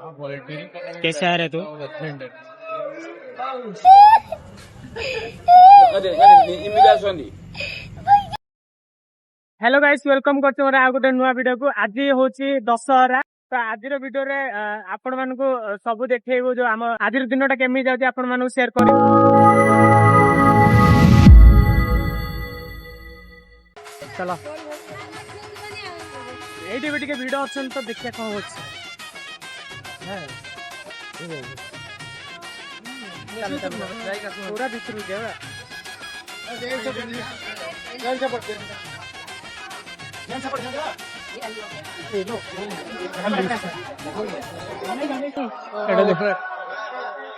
कैसे आ रहे तू? हेलो गाइस, वेलकम करछु मोर आ गोटे नुआ वीडियो को। आज होची दशहरा। तो आज वीडियो रे आपण मानको सब देखैबो जो हम आज दिनटा केमी जाउची आपण मानको शेयर करी। चलो एठी भी टिके वीडियो ऑप्शन तो देखिया कौन होची है। पूरा भीतर गया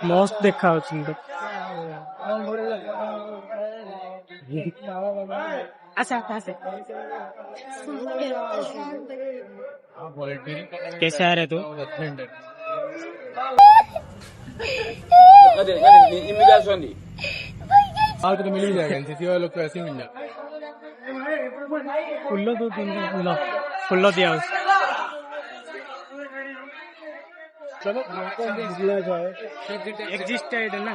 मस्त देखा कैसे आ रहे तू? तो मिल ही जाएगा, एनसीसी वाले लोग तो ऐसे ही मिल जाते। फुल्लो दो तीन फुल्लो दिया चलो एग्जिस्टेड है ना।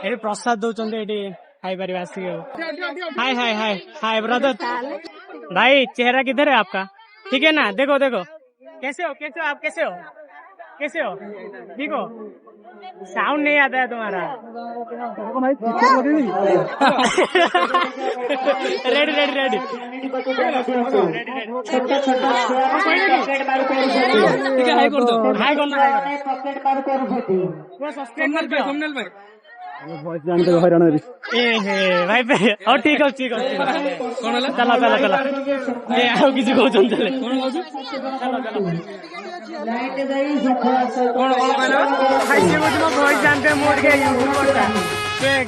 ये प्रसाद दौरान खाई पारे आसिक। हाय हाय हाय हाय ब्रदर। भाई चेहरा किधर है आपका? ठीक है ना? देखो देखो कैसे हो आप? कैसे हो ठीक हो? साउंड नहीं आता है तुम्हारा। रेडी रेडी रेडी हाई कर दो। हाई करना भाई और ठीक है चला चला चला किसी को जानते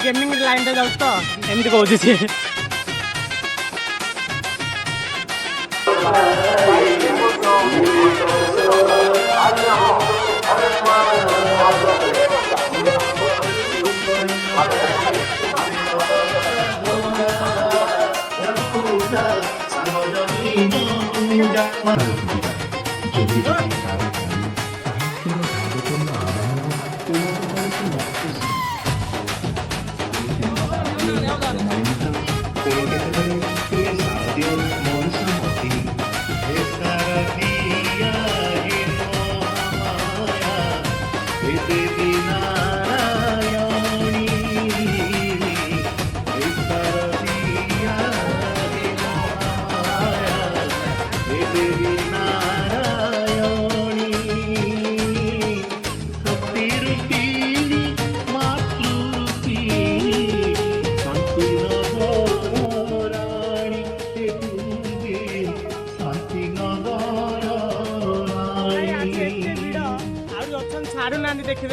गेमिंग लाइन रे जाऊँ तो एमती कहूँ छाड़ू ना देखिए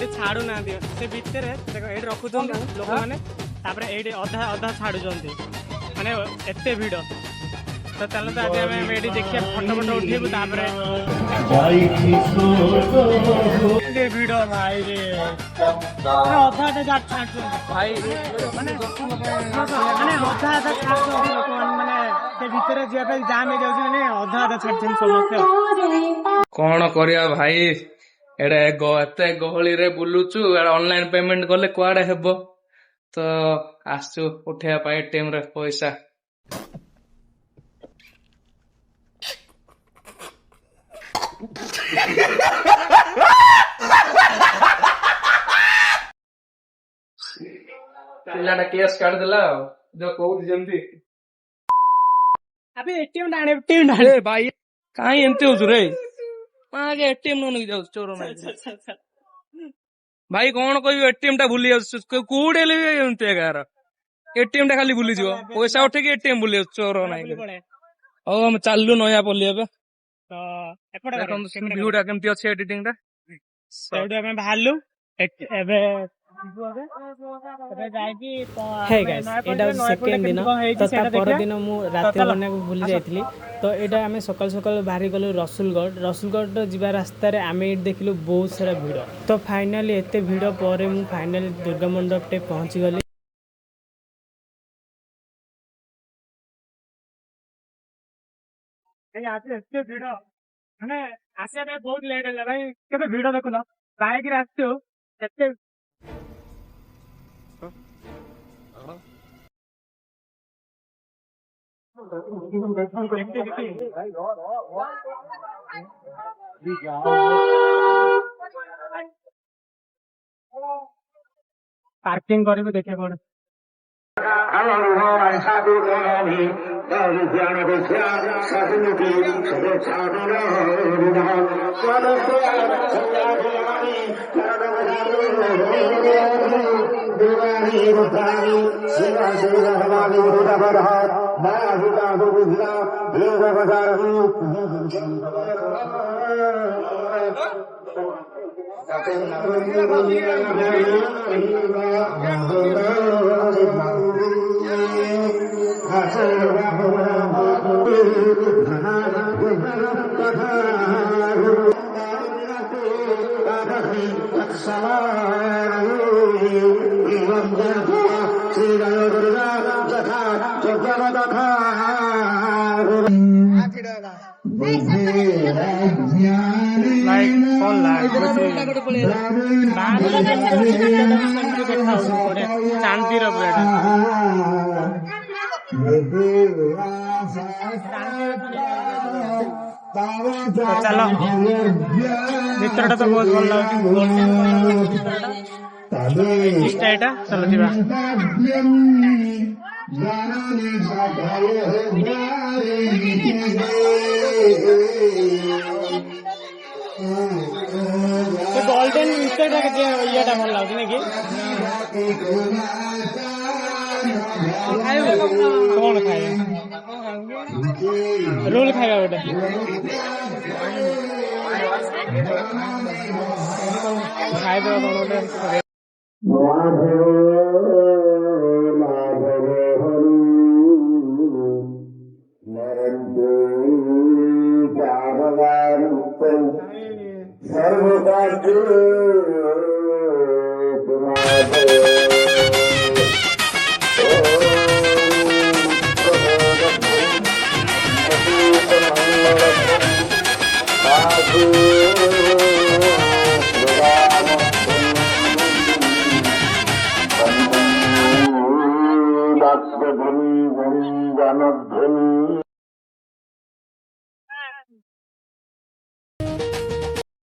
ये छाड़ू ना से भितर रखुं लोक मैंने अधा अधा छाड़ू माने एत भिड़। तो चलो तो आज आम ये देखिए फटो फटो उठेबू भिड़ भाई अधा अधा भाई माने अधा अधा छाड़ माने भितर जाए जाम हो जाए अधा अधा छाड़ समस्या कौन करिया भाई। एते गहली रे बुलुचु ऑनलाइन पेमेंट कले कुआडे हेबो। तो आसु उठेया पाए एटीएम रे पैसा। पिलाटा केस काट देला जो कहू जेमती अबे एटीएम डाणे भाई काई एमती होजु रे आगे एटीएम न नहीं जाऊ चोर नहीं भाई कौन कहबी एटीएम टा भूली जाऊ कोडे ले एमती यार एटीएम टा खाली भूली जीवो पैसा उठे के एटीएम भूली जाऊ चोर नहीं। ओ हम चाललु नया पल्ली एबे तो एपडे व्यू टा केमती अछि एडिटिंग टा सेडू हम भालु एबे हे गाइस एटा सेकंड दिन तो ता पर दिन मु रात बना को भूली जाइतली। तो एटा हमें सकाल सकाल बाहरी गलु रसुलगढ़ जीवा रास्ता रे आमे देखिलु बहुत सारा भिड़। तो फाइनली एते भिड़ पर मु फाइनली दुर्गा मंडप टे पहुंची गली। ଭାଇ ଆଜି ଏତେ ଭିଡ ମାନେ ଆସିବା ପାଇଁ ବହୁତ ଲେଟ୍ ହେଲା ଭାଇ କେତେ ଭିଡ ଦେଖୁନ ବାଇକରେ ଆସିଛୁ ଏତେ ପାର୍କିଂ କରିବୁ ଦେଖିବା କଣ लाइक कौन लाइक शांतिर चलो चित्रटा तो बहुत भल लगे चलो जीवा गोल्डन इटा भल लगे ना कि कौन खाए रोल खाएगा गोटे खाइब कौन गोटे Thank you.